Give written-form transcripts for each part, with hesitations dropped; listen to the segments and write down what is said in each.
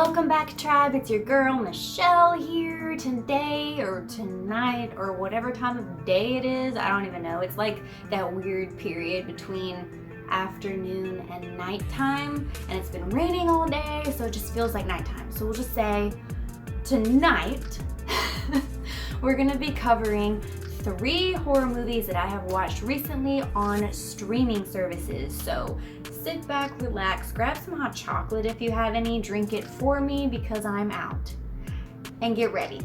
Welcome back, tribe. It's your girl Michelle here today or tonight or whatever time of day it is. I don't even know. It's like that weird period between afternoon and nighttime, and it's been raining all day, so it just feels like nighttime. So we'll just say tonight we're gonna be covering 3 horror movies that I have watched recently on streaming services. So sit back, relax, grab some hot chocolate if you have any, drink it for me because I'm out, and get ready.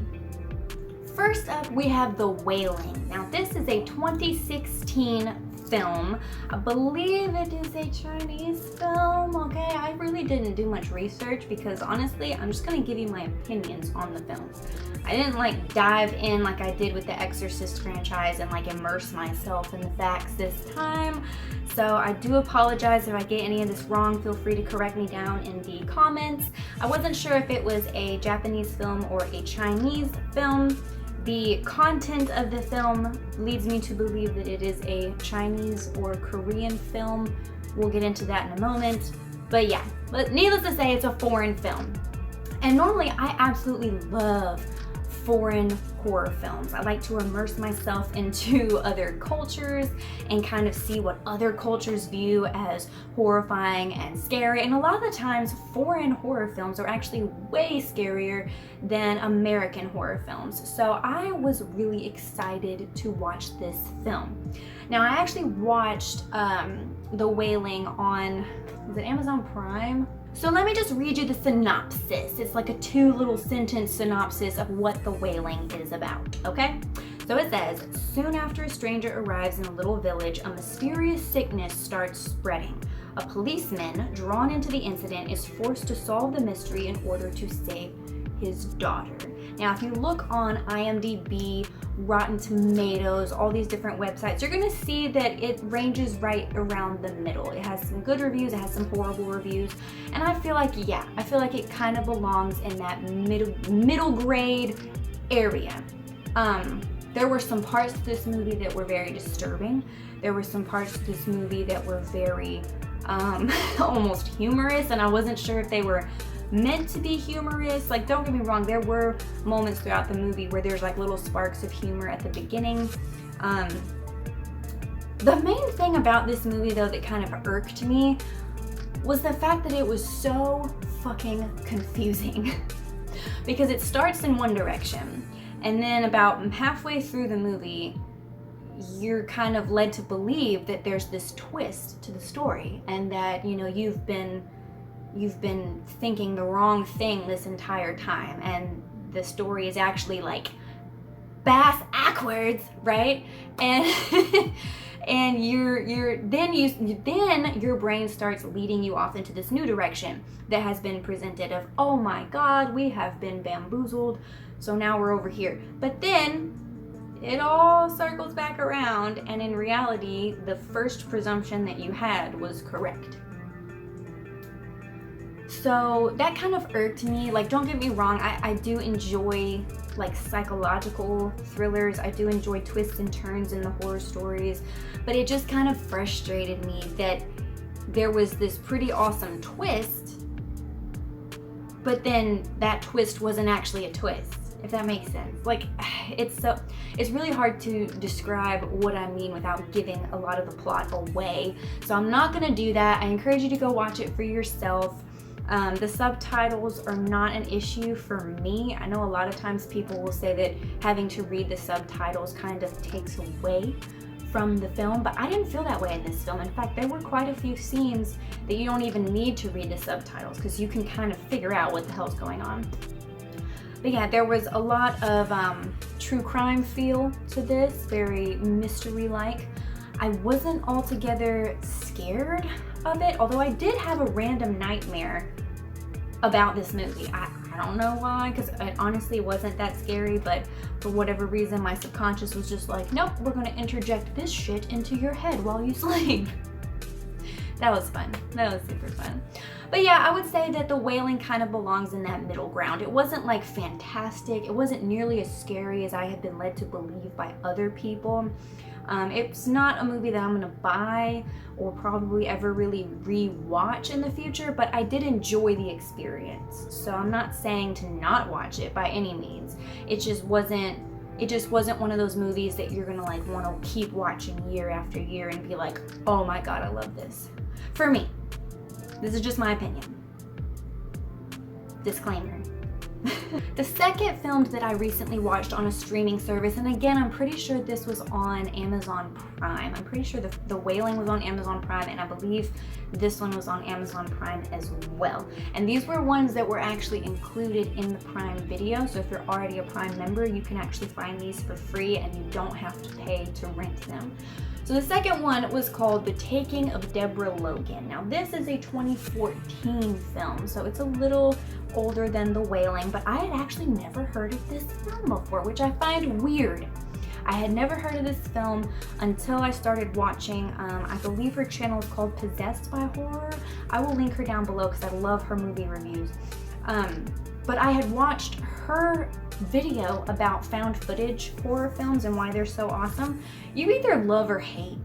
First up, we have The Wailing. Now this is a 2016 film. I believe it is a Chinese film, okay? I really didn't do much research because honestly, I'm just gonna give you my opinions on the films. I didn't like dive in like I did with the Exorcist franchise and like immerse myself in the facts this time. So I do apologize if I get any of this wrong. Feel free to correct me down in the comments. I wasn't sure if it was a Japanese film or a Chinese film. The content of the film leads me to believe that it is a Chinese or Korean film. We'll get into that in a moment. But yeah, but needless to say, it's a foreign film. And normally I absolutely love foreign horror films. I like to immerse myself into other cultures and kind of see what other cultures view as horrifying and scary. And a lot of the times, foreign horror films are actually way scarier than American horror films. So I was really excited to watch this film. Now I actually watched The Wailing on, was it Amazon Prime? So let me just read you the synopsis. It's like a 2 little sentence synopsis of what The Wailing is about, okay? So it says, soon after a stranger arrives in a little village, a mysterious sickness starts spreading. A policeman drawn into the incident is forced to solve the mystery in order to save his daughter. Now, if you look on IMDb, Rotten Tomatoes, all these different websites, you're gonna see that it ranges right around the middle. It has some good reviews, it has some horrible reviews, and I feel like, yeah, I feel like it kind of belongs in that middle grade area. There were some parts of this movie that were very disturbing. There were some parts of this movie that were very almost humorous, and I wasn't sure if they were meant to be humorous. Like, don't get me wrong, there were moments throughout the movie where there's like little sparks of humor at the beginning. The main thing about this movie though that kind of irked me was the fact that it was so fucking confusing because it starts in one direction and then about halfway through the movie you're kind of led to believe that there's this twist to the story and that, you know, you've been thinking the wrong thing this entire time, and the story is actually like bass backwards, right? And and then your brain starts leading you off into this new direction that has been presented of, oh my god, we have been bamboozled, so now we're over here. But then it all circles back around, and in reality, the first presumption that you had was correct. So that kind of irked me. Like, don't get me wrong, I do enjoy like psychological thrillers. I do enjoy twists and turns in the horror stories, but it just kind of frustrated me that there was this pretty awesome twist, but then that twist wasn't actually a twist, if that makes sense. Like, it's really hard to describe what I mean without giving a lot of the plot away. So I'm not gonna do that. I encourage you to go watch it for yourself. The subtitles are not an issue for me. I know a lot of times people will say that having to read the subtitles kind of takes away from the film, but I didn't feel that way in this film. In fact, there were quite a few scenes that you don't even need to read the subtitles because you can kind of figure out what the hell's going on. But yeah, there was a lot of true crime feel to this, very mystery-like. I wasn't altogether scared of it, although I did have a random nightmare about this movie. I don't know why, because it honestly wasn't that scary, but for whatever reason my subconscious was just like, nope, we're gonna interject this shit into your head while you sleep. That was fun. That was super fun. But yeah, I would say that The Wailing kind of belongs in that middle ground. It wasn't like fantastic. It wasn't nearly as scary as I had been led to believe by other people. It's not a movie that I'm gonna buy or probably ever really re-watch in the future, but I did enjoy the experience. So I'm not saying to not watch it by any means. It just wasn't one of those movies that you're gonna like want to keep watching year after year and be like, oh my god, I love this. For me, this is just my opinion. Disclaimer. The second film that I recently watched on a streaming service, and again, I'm pretty sure this was on Amazon Prime. I'm pretty sure the Wailing was on Amazon Prime, and I believe this one was on Amazon Prime as well. And these were ones that were actually included in the Prime Video, so if you're already a Prime member, you can actually find these for free and you don't have to pay to rent them. So the second one was called The Taking of Deborah Logan. Now this is a 2014 film, so it's a little older than The Wailing, but I had actually never heard of this film before, which I find weird. I had never heard of this film until I started watching, I believe her channel is called Possessed by Horror. I will link her down below because I love her movie reviews. But I had watched her video about found footage horror films and why they're so awesome. You either love or hate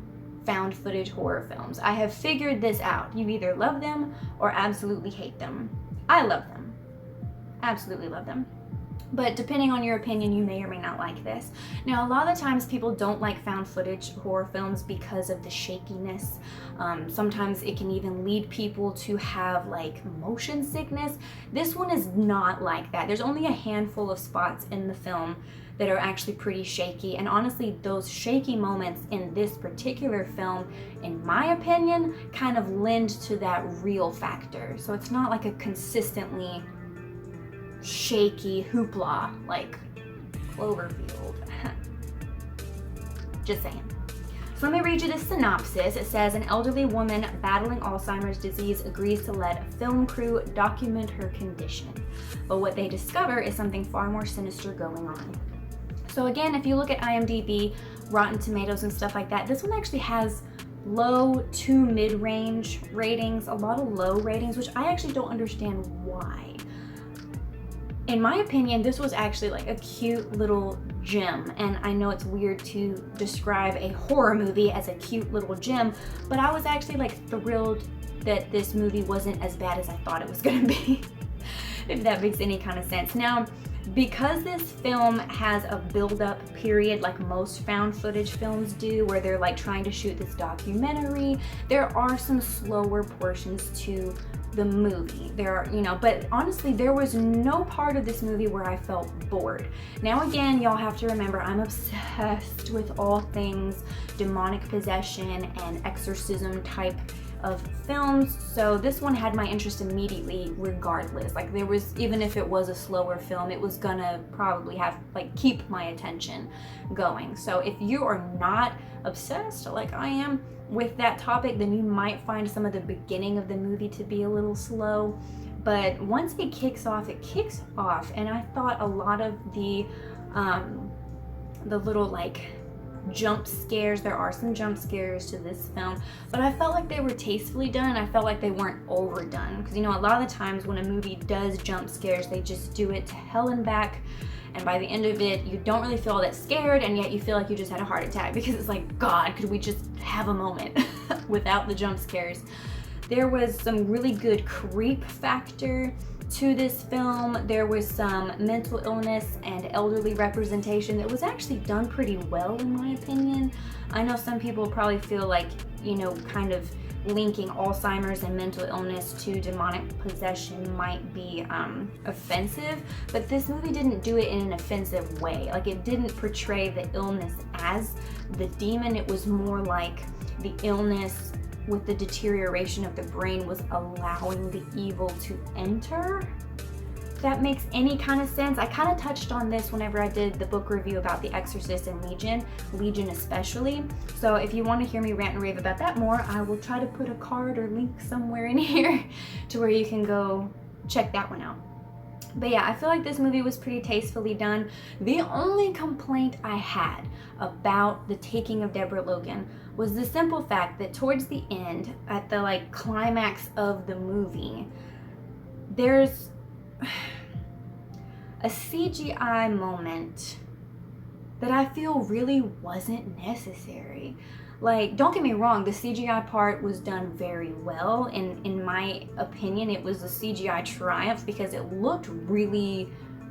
found footage horror films. I have figured this out. You either love them or absolutely hate them. I love them. Absolutely love them. But depending on your opinion, you may or may not like this. Now, a lot of the times people don't like found footage horror films because of the shakiness. Sometimes it can even lead people to have like motion sickness. This one is not like that. There's only a handful of spots in the film that are actually pretty shaky. And honestly, those shaky moments in this particular film, in my opinion, kind of lend to that real factor. So it's not like a consistently shaky hoopla like Cloverfield. Just saying. So let me read you the synopsis. It says, an elderly woman battling Alzheimer's disease agrees to let a film crew document her condition. But what they discover is something far more sinister going on. So again, if you look at IMDb, Rotten Tomatoes and stuff like that, this one actually has low to mid-range ratings, a lot of low ratings, which I actually don't understand why. In my opinion, this was actually like a cute little gem, and I know it's weird to describe a horror movie as a cute little gem, but I was actually like thrilled that this movie wasn't as bad as I thought it was gonna be, if that makes any kind of sense. Now, because this film has a build-up period like most found footage films do, where they're like trying to shoot this documentary, there are some slower portions to the movie. There are, but honestly, there was no part of this movie where I felt bored. Now again, y'all have to remember, I'm obsessed with all things demonic possession and exorcism type of films, so this one had my interest immediately regardless. Like, there was, even if it was a slower film, it was gonna probably have, like, keep my attention going. So if you are not obsessed like I am with that topic, then you might find some of the beginning of the movie to be a little slow, but once it kicks off, and I thought a lot of the little like jump scares, there are some jump scares to this film, but I felt like they were tastefully done. I felt like they weren't overdone, because a lot of the times when a movie does jump scares, they just do it to hell and back, and by the end of it, you don't really feel that scared, and yet you feel like you just had a heart attack, because it's like, God, could we just have a moment without the jump scares? There was some really good creep factor to this film. There was some mental illness and elderly representation that was actually done pretty well, in my opinion. I know some people probably feel like, kind of linking Alzheimer's and mental illness to demonic possession might be offensive, but this movie didn't do it in an offensive way. Like, it didn't portray the illness as the demon. It was more like the illness with the deterioration of the brain was allowing the evil to enter. If that makes any kind of sense. I kind of touched on this whenever I did the book review about The Exorcist and Legion especially. So if you want to hear me rant and rave about that more, I will try to put a card or link somewhere in here to where you can go check that one out. But yeah, I feel like this movie was pretty tastefully done. The only complaint I had about the taking of Deborah Logan was the simple fact that towards the end, at the like climax of the movie, there's a CGI moment that I feel really wasn't necessary. Like, don't get me wrong, the CGI part was done very well, and in my opinion, it was a CGI triumph because it looked really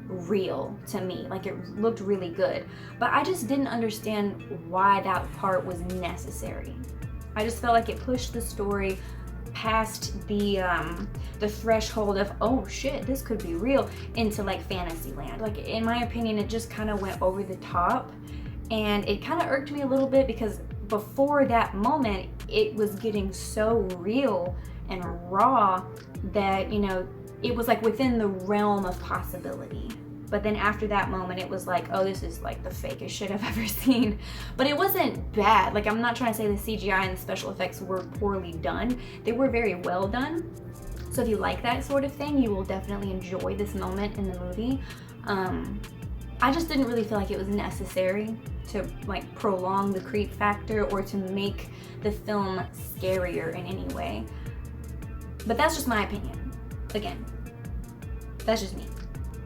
real to me. Like, it looked really good. But I just didn't understand why that part was necessary. I just felt like it pushed the story past the threshold of, oh shit, this could be real, into like fantasy land. Like, in my opinion, it just kind of went over the top, and it kind of irked me a little bit because before that moment, it was getting so real and raw that, you know, it was like within the realm of possibility. But then after that moment, it was like, oh, this is like the fakest shit I've ever seen. But it wasn't bad. Like, I'm not trying to say the CGI and the special effects were poorly done. They were very well done. So if you like that sort of thing, you will definitely enjoy this moment in the movie. I just didn't really feel like it was necessary to like prolong the creep factor or to make the film scarier in any way. But that's just my opinion. Again, that's just me.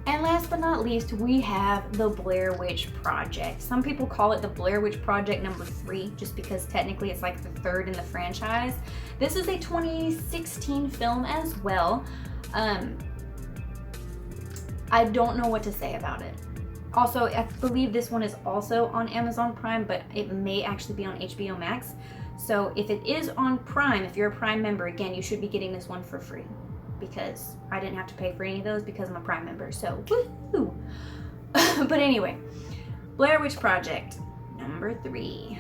And last but not least, we have the Blair Witch Project. Some people call it the Blair Witch Project #3, just because technically it's like the third in the franchise. This is a 2016 film as well. I don't know what to say about it. Also, I believe this one is also on Amazon Prime, but it may actually be on HBO Max. So if it is on Prime, if you're a Prime member, again, you should be getting this one for free, because I didn't have to pay for any of those because I'm a Prime member, so woohoo! But anyway, Blair Witch Project #3.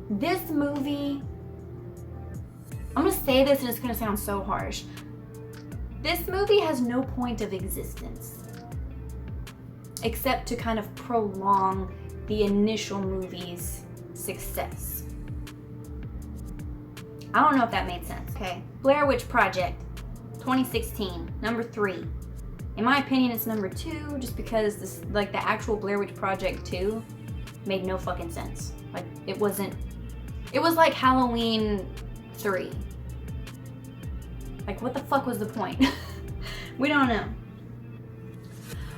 This movie, I'm gonna say this and it's gonna sound so harsh. This movie has no point of existence except to kind of prolong the initial movie's success. I don't know if that made sense, okay? Blair Witch Project 2016, #3. In my opinion, it's #2 just because this, like, the actual Blair Witch Project 2 made no fucking sense. Like, it was like Halloween 3. Like, what the fuck was the point? We don't know.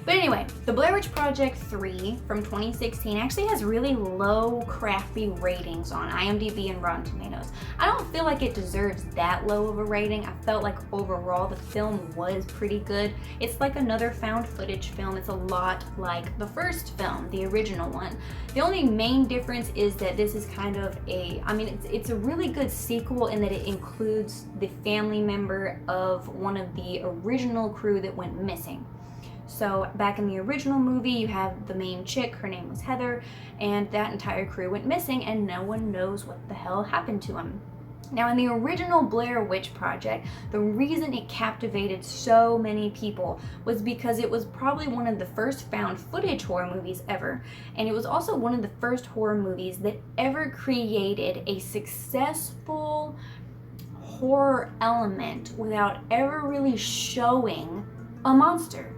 But anyway, the Blair Witch Project 3 from 2016 actually has really low, crappy ratings on IMDb and Rotten Tomatoes. I don't feel like it deserves that low of a rating. I felt like overall the film was pretty good. It's like another found footage film. It's a lot like the first film, the original one. The only main difference is that this is kind of it's a really good sequel in that it includes the family member of one of the original crew that went missing. So back in the original movie, you have the main chick, her name was Heather, and that entire crew went missing and no one knows what the hell happened to them. Now, in the original Blair Witch Project, the reason it captivated so many people was because it was probably one of the first found footage horror movies ever. And it was also one of the first horror movies that ever created a successful horror element without ever really showing a monster.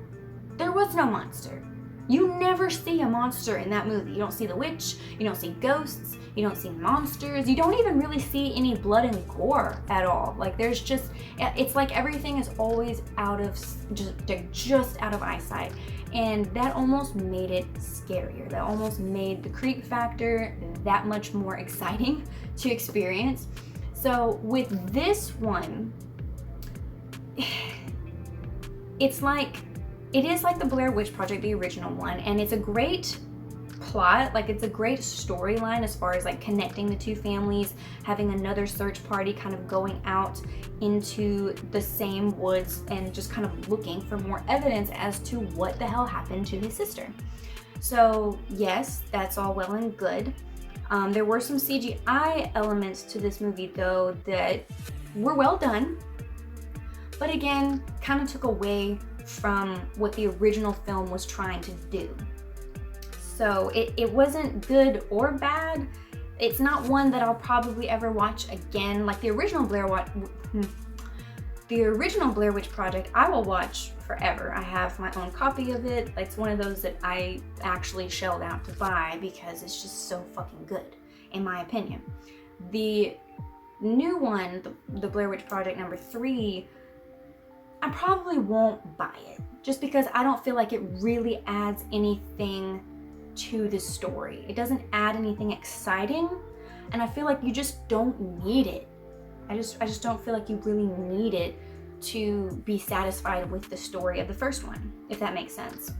There was no monster. You never see a monster in that movie. You don't see the witch, you don't see ghosts, you don't see monsters, you don't even really see any blood and gore at all. Like, there's just, it's like everything is always just out of eyesight. And that almost made it scarier. That almost made the creep factor that much more exciting to experience. So with this one, it is like the Blair Witch Project, the original one, and it's a great plot. Like, it's a great storyline as far as like connecting the two families, having another search party kind of going out into the same woods and just kind of looking for more evidence as to what the hell happened to his sister. So yes, that's all well and good. There were some CGI elements to this movie though that were well done, but again, kind of took away from what the original film was trying to do. So it wasn't good or bad. It's not one that I'll probably ever watch again. Like the original The original Blair Witch Project, I will watch forever. I have my own copy of it. It's one of those that I actually shelled out to buy because it's just so fucking good, in my opinion. The new one, the Blair Witch Project number 3, I probably won't buy it just because I don't feel like it really adds anything to the story. It doesn't add anything exciting, and I feel like you just don't need it. I just don't feel like you really need it to be satisfied with the story of the first one, if that makes sense.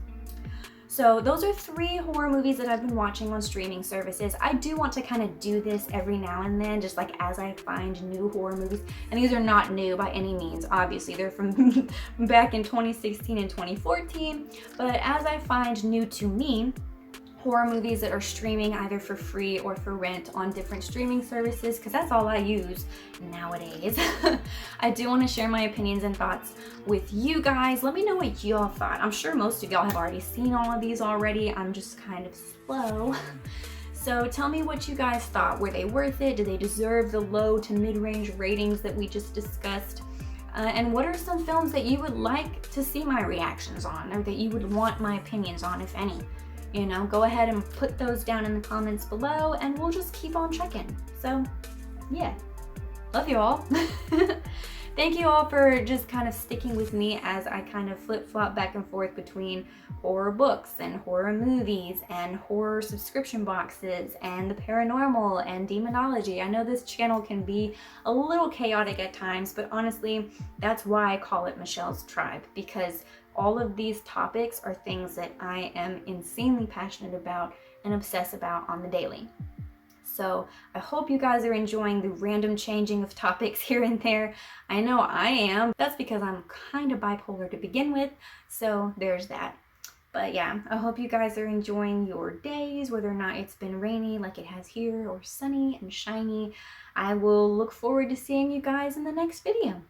So those are 3 horror movies that I've been watching on streaming services. I do want to kind of do this every now and then, just like as I find new horror movies. And these are not new by any means, obviously. They're from back in 2016 and 2014. But as I find new to me, horror movies that are streaming either for free or for rent on different streaming services, because that's all I use nowadays. I do want to share my opinions and thoughts with you guys. Let me know what y'all thought. I'm sure most of y'all have already seen all of these already. I'm just kind of slow. So tell me what you guys thought. Were they worth it? Do they deserve the low to mid-range ratings that we just discussed? And what are some films that you would like to see my reactions on, or that you would want my opinions on, if any? You know, go ahead and put those down in the comments below and we'll just keep on checking. So, yeah. Love you all. Thank you all for just kind of sticking with me as I kind of flip-flop back and forth between horror books and horror movies and horror subscription boxes and the paranormal and demonology. I know this channel can be a little chaotic at times, but honestly, that's why I call it Michelle's Tribe, because all of these topics are things that I am insanely passionate about and obsess about on the daily. So I hope you guys are enjoying the random changing of topics here and there. I know I am. That's because I'm kind of bipolar to begin with, so there's that. But yeah, I hope you guys are enjoying your days, whether or not it's been rainy like it has here or sunny and shiny. I will look forward to seeing you guys in the next video.